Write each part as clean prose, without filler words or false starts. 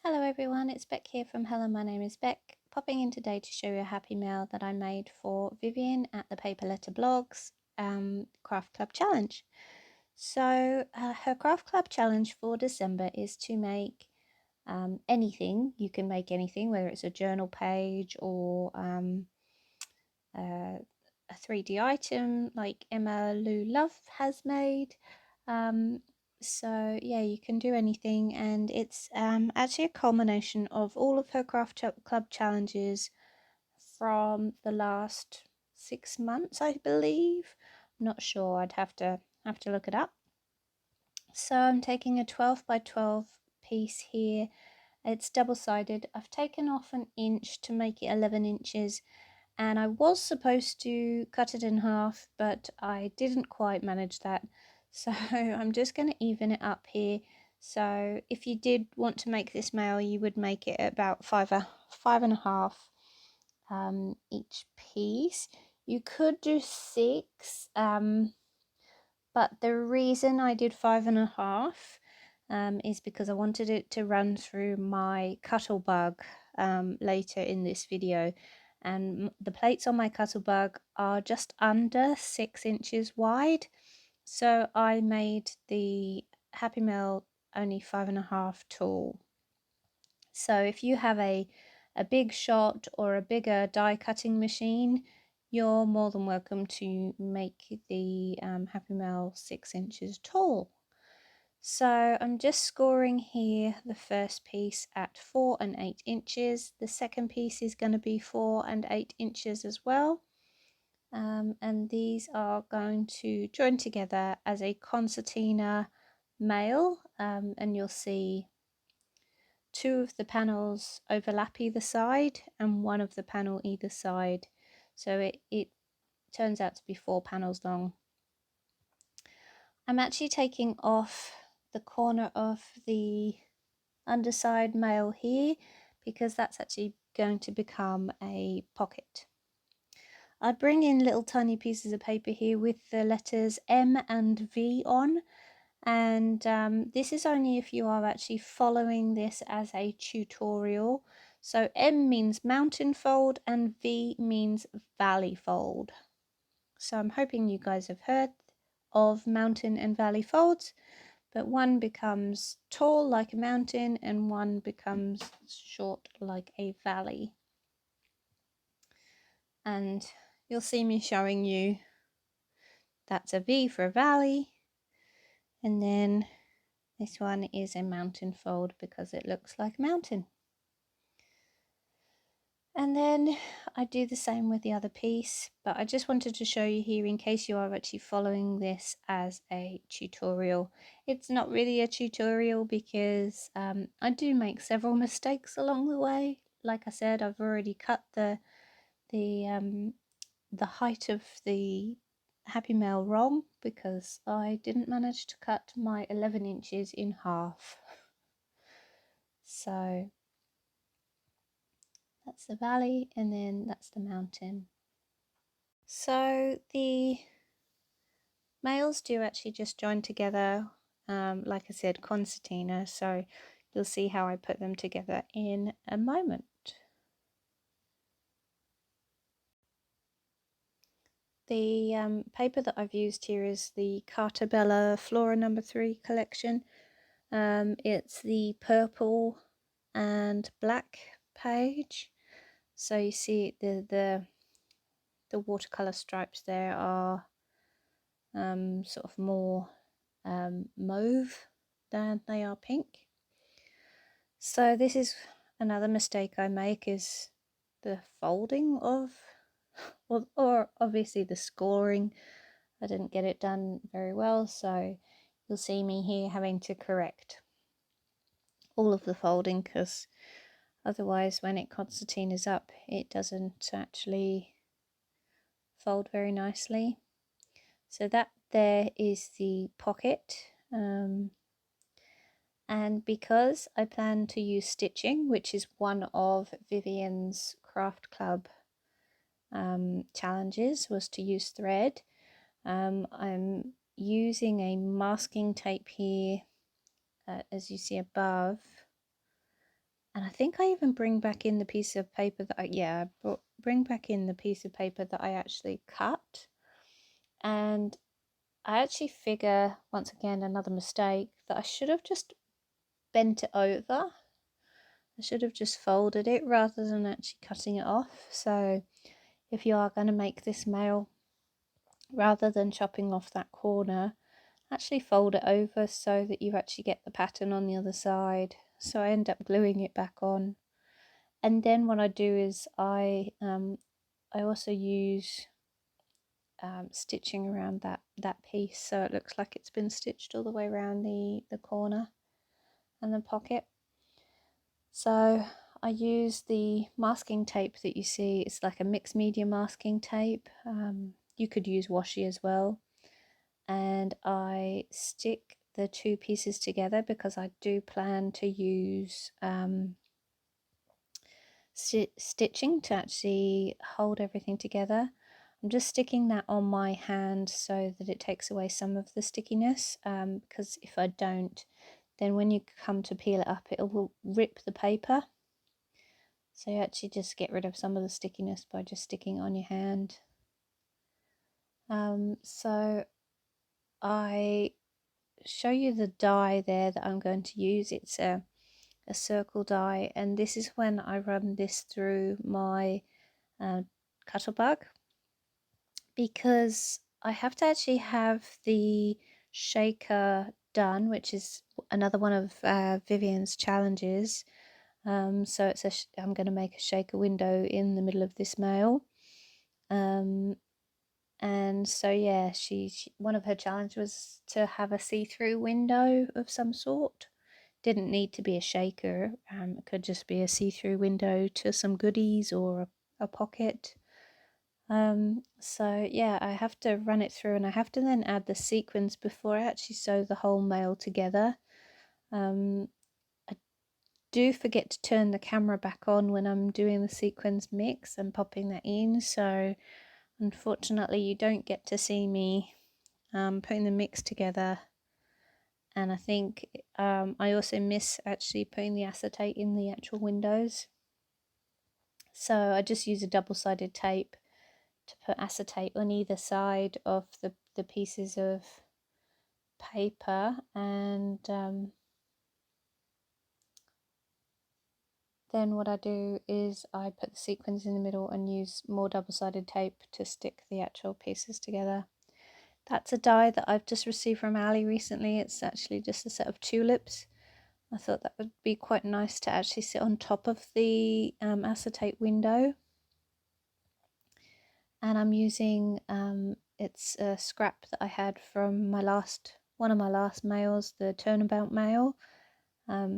Hello everyone, it's Beck here from Hello, my name is Beck, popping in today to show you a happy mail that I made for Vivian at the Paper Letter Blogs Craft Club Challenge. So her Craft Club Challenge for December is to make anything. You can make anything, whether it's a journal page or a 3D item like Emma Lou Love has made. So yeah, you can do anything, and it's actually a culmination of all of her craft club challenges from the last 6 months, I believe. I'm not sure. I'd have to look it up. So I'm taking a 12 by 12 piece here. It's double-sided. I've taken off an inch to make it 11 inches, and I was supposed to cut it in half, but I didn't quite manage that. So I'm just going to even it up here. So if you did want to make this mail, you would make it about five and a half each piece. You could do 6, but the reason I did 5 and a half is because I wanted it to run through my Cuttlebug later in this video, and the plates on my Cuttlebug are just under 6 inches wide, so I made the Happy Mail only 5 and a half tall. So if you have a big shot or a bigger die cutting machine, you're more than welcome to make the Happy Mail 6 inches tall. So I'm just scoring here the first piece at 4 and 8 inches. The second piece is going to be 4 and 8 inches as well. And these are going to join together as a concertina mail, and you'll see 2 of the panels overlap either side and 1 of the panel either side. So it turns out to be 4 panels long. I'm actually taking off the corner of the underside mail here because that's actually going to become a pocket. I bring in little tiny pieces of paper here with the letters M and V on, and this is only if you are actually following this as a tutorial. So M means mountain fold and V means valley fold. So I'm hoping you guys have heard of mountain and valley folds, but one becomes tall like a mountain and one becomes short like a valley. And you'll see me showing you that's a V for a valley, and then this one is a mountain fold because it looks like a mountain. And then I do the same with the other piece, but I just wanted to show you here in case you are actually following this as a tutorial. It's not really a tutorial because I do make several mistakes along the way. Like I said, I've already cut the height of the Happy Mail wrong because I didn't manage to cut my 11 inches in half. So that's the valley, and then that's the mountain. So the males do actually just join together, like I said, concertina, so you'll see how I put them together in a moment. The paper that I've used here is the Carta Bella Flora No. 3 collection. It's the purple and black page, so you see the watercolor stripes there are sort of more mauve than they are pink. So this is another mistake I make, is the folding of, or obviously the scoring. I didn't get it done very well, so you'll see me here having to correct all of the folding, because otherwise when it concertinas up it doesn't actually fold very nicely. So that there is the pocket, and because I plan to use stitching, which is one of Vivian's Craft Club challenges, was to use thread, I'm using a masking tape here, as you see above, And I think I even bring back in the piece of paper that bring back in the piece of paper that I actually cut. And I actually figure, once again, another mistake, that I should have just bent it over. I should have just folded it rather than actually cutting it off. So if you are going to make this mail, rather than chopping off that corner, actually fold it over so that you actually get the pattern on the other side. So I end up gluing it back on. And then what I do is I also use stitching around that piece so it looks like it's been stitched all the way around the corner and the pocket. So I use the masking tape that you see. It's like a mixed media masking tape. You could use washi as well. And I stick the two pieces together because I do plan to use stitching to actually hold everything together. I'm just sticking that on my hand so that it takes away some of the stickiness, because if I don't, then when you come to peel it up, it will rip the paper. So you actually just get rid of some of the stickiness by just sticking it on your hand. So I show you the die there that I'm going to use. It's a circle die, and this is when I run this through my Cuttlebug, because I have to actually have the shaker done, which is another one of Vivian's challenges. So I'm going to make a shaker window in the middle of this mail. And so yeah, she one of her challenges was to have a see-through window of some sort. Didn't need to be a shaker. It could just be a see-through window to some goodies or a pocket. So yeah, I have to run it through, and I have to then add the sequins before I actually sew the whole mail together. I do forget to turn the camera back on when I'm doing the sequins mix and popping that in, so unfortunately you don't get to see me putting the mix together. And I think I also miss actually putting the acetate in the actual windows. So I just use a double-sided tape to put acetate on either side of the pieces of paper, and then what I do is I put the sequins in the middle and use more double-sided tape to stick the actual pieces together. That's a die that I've just received from Ali recently. It's actually just a set of tulips. I thought that would be quite nice to actually sit on top of the acetate window. And I'm using, it's a scrap that I had from one of my last mails, the Turnabout mail.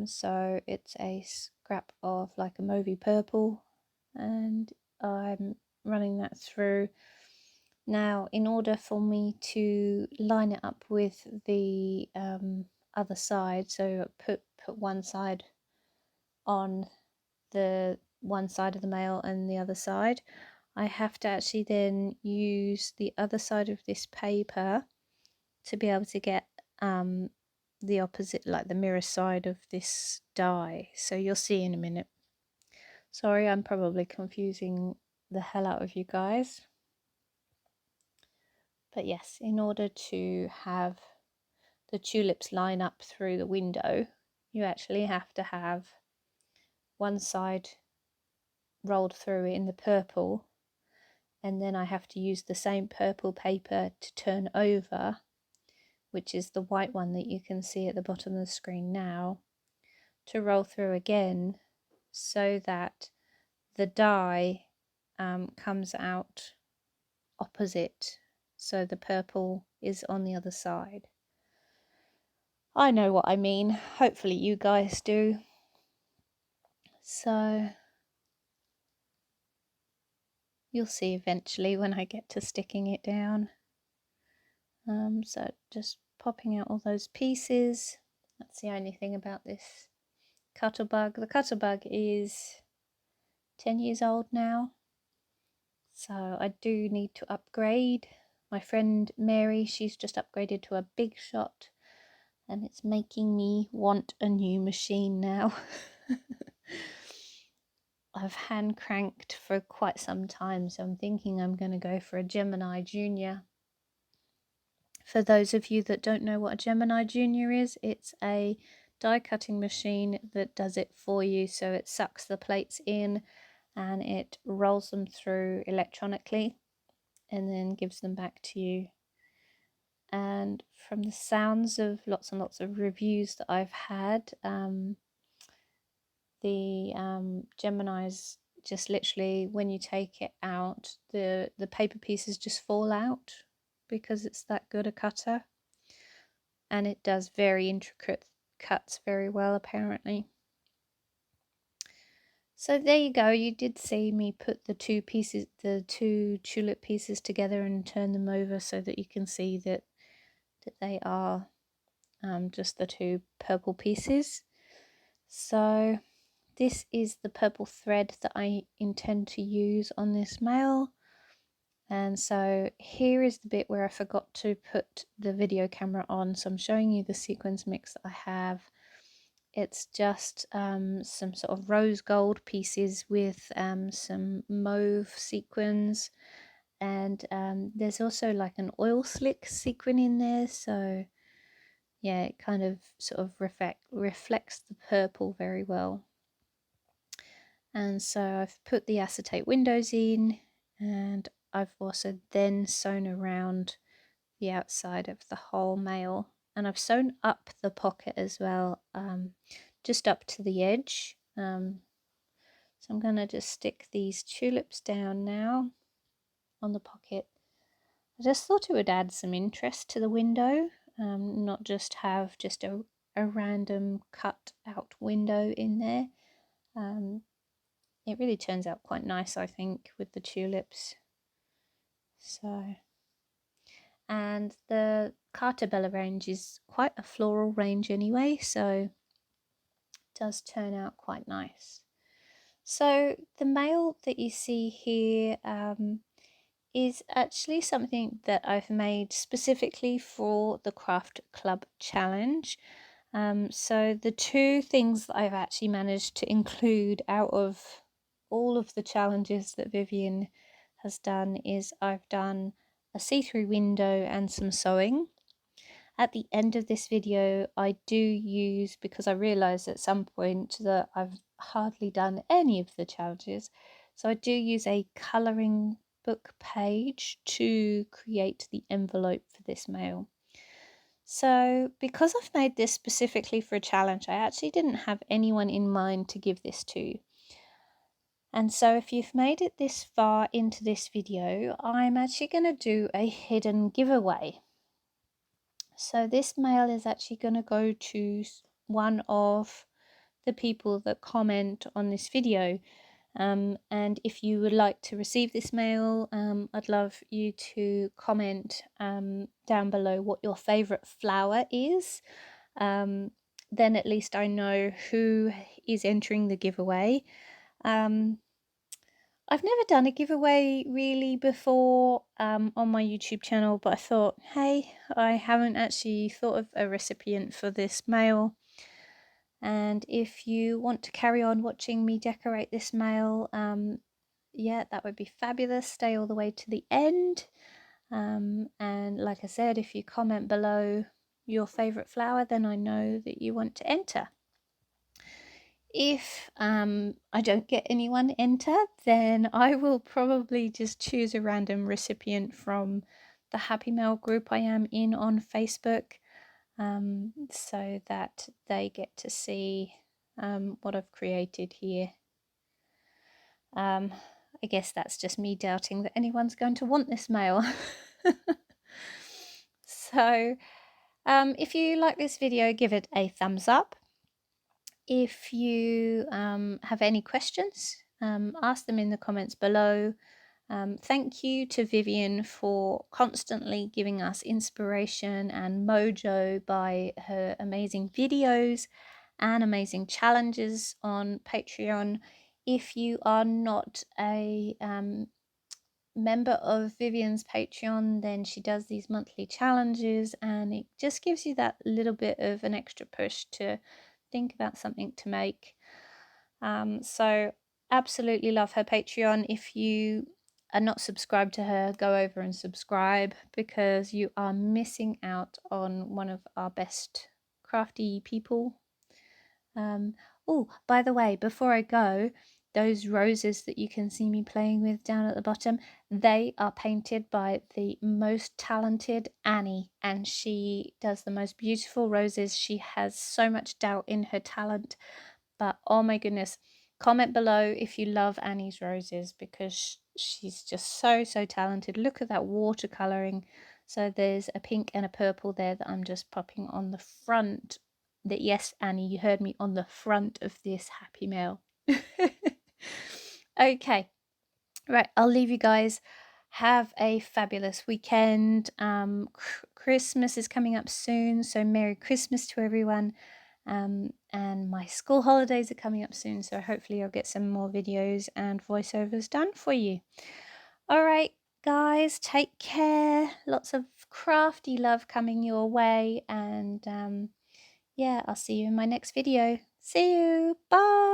So it's a scrap of like a mauvey purple, and I'm running that through. Now, in order for me to line it up with the other side, so put one side on the one side of the mail and the other side, I have to actually then use the other side of this paper to be able to get the opposite, like the mirror side of this die. So you'll see in a minute. Sorry, I'm probably confusing the hell out of you guys. But yes, in order to have the tulips line up through the window, you actually have to have one side rolled through in the purple, and then I have to use the same purple paper to turn over, which is the white one that you can see at the bottom of the screen now, to roll through again so that the die comes out opposite, so the purple is on the other side. I know what I mean, hopefully you guys do. So you'll see eventually when I get to sticking it down. So just popping out all those pieces. That's the only thing about this Cuttlebug. The Cuttlebug is 10 years old now, so I do need to upgrade. My friend Mary, she's just upgraded to a Big Shot, and it's making me want a new machine now. I've hand cranked for quite some time, so I'm thinking I'm going to go for a Gemini Junior. For those of you that don't know what a Gemini Junior is, it's a die cutting machine that does it for you. So it sucks the plates in and it rolls them through electronically and then gives them back to you. And from the sounds of lots and lots of reviews that I've had, the Gemini's just literally, when you take it out, the paper pieces just fall out because it's that good a cutter, and it does very intricate cuts very well apparently. So there you go, you did see me put the two tulip pieces together and turn them over so that you can see that they are just the two purple pieces. So this is the purple thread that I intend to use on this male. And so here is the bit where I forgot to put the video camera on. So I'm showing you the sequins mix that I have. It's just some sort of rose gold pieces with some mauve sequins. And there's also like an oil slick sequin in there. So yeah, it kind of sort of reflects the purple very well. And so I've put the acetate windows in, and I've also then sewn around the outside of the whole male, and I've sewn up the pocket as well, just up to the edge. So I'm going to just stick these tulips down now on the pocket. I just thought it would add some interest to the window, not just have just a random cut out window in there. It really turns out quite nice, I think, with the tulips. So, and the Carta Bella range is quite a floral range anyway, so it does turn out quite nice. So the male that you see here is actually something that I've made specifically for the Craft Club Challenge. So the two things that I've actually managed to include out of all of the challenges that Vivian has done is I've done a see-through window and some sewing. At the end of this video, I do use, because I realised at some point that I've hardly done any of the challenges, so I do use a colouring book page to create the envelope for this mail. So because I've made this specifically for a challenge, I actually didn't have anyone in mind to give this to. And so if you've made it this far into this video, I'm actually going to do a hidden giveaway. So this mail is actually going to go to one of the people that comment on this video. And if you would like to receive this mail, I'd love you to comment down below what your favourite flower is. Then at least I know who is entering the giveaway. I've never done a giveaway really before on my YouTube channel, but I thought, hey, I haven't actually thought of a recipient for this mail. And if you want to carry on watching me decorate this mail, yeah, that would be fabulous. Stay all the way to the end. And like I said, if you comment below your favourite flower, then I know that you want to enter. If I don't get anyone enter, then I will probably just choose a random recipient from the Happy Mail group I am in on Facebook, so that they get to see what I've created here. I guess that's just me doubting that anyone's going to want this mail. So if you like this video, give it a thumbs up. If you have any questions, ask them in the comments below. Thank you to Vivian for constantly giving us inspiration and mojo by her amazing videos and amazing challenges on Patreon. If you are not a member of Vivian's Patreon, then she does these monthly challenges, and it just gives you that little bit of an extra push to think about something to make. So absolutely love her Patreon. If you are not subscribed to her, go over and subscribe because you are missing out on one of our best crafty people. Oh, by the way, before I go, those roses that you can see me playing with down at the bottom, they are painted by the most talented Annie, and she does the most beautiful roses. She has so much doubt in her talent, but oh my goodness, comment below if you love Annie's roses because she's just so talented. Look at that watercoloring. So there's a pink and a purple there that I'm just popping on the front. That, yes, Annie, you heard me, on the front of this Happy Mail. Okay, right, I'll leave you guys. Have a fabulous weekend. Christmas is coming up soon, so Merry Christmas to everyone. And my school holidays are coming up soon, so hopefully I'll get some more videos and voiceovers done for you. All right, guys, take care. Lots of crafty love coming your way, and yeah, I'll see you in my next video. See you. Bye.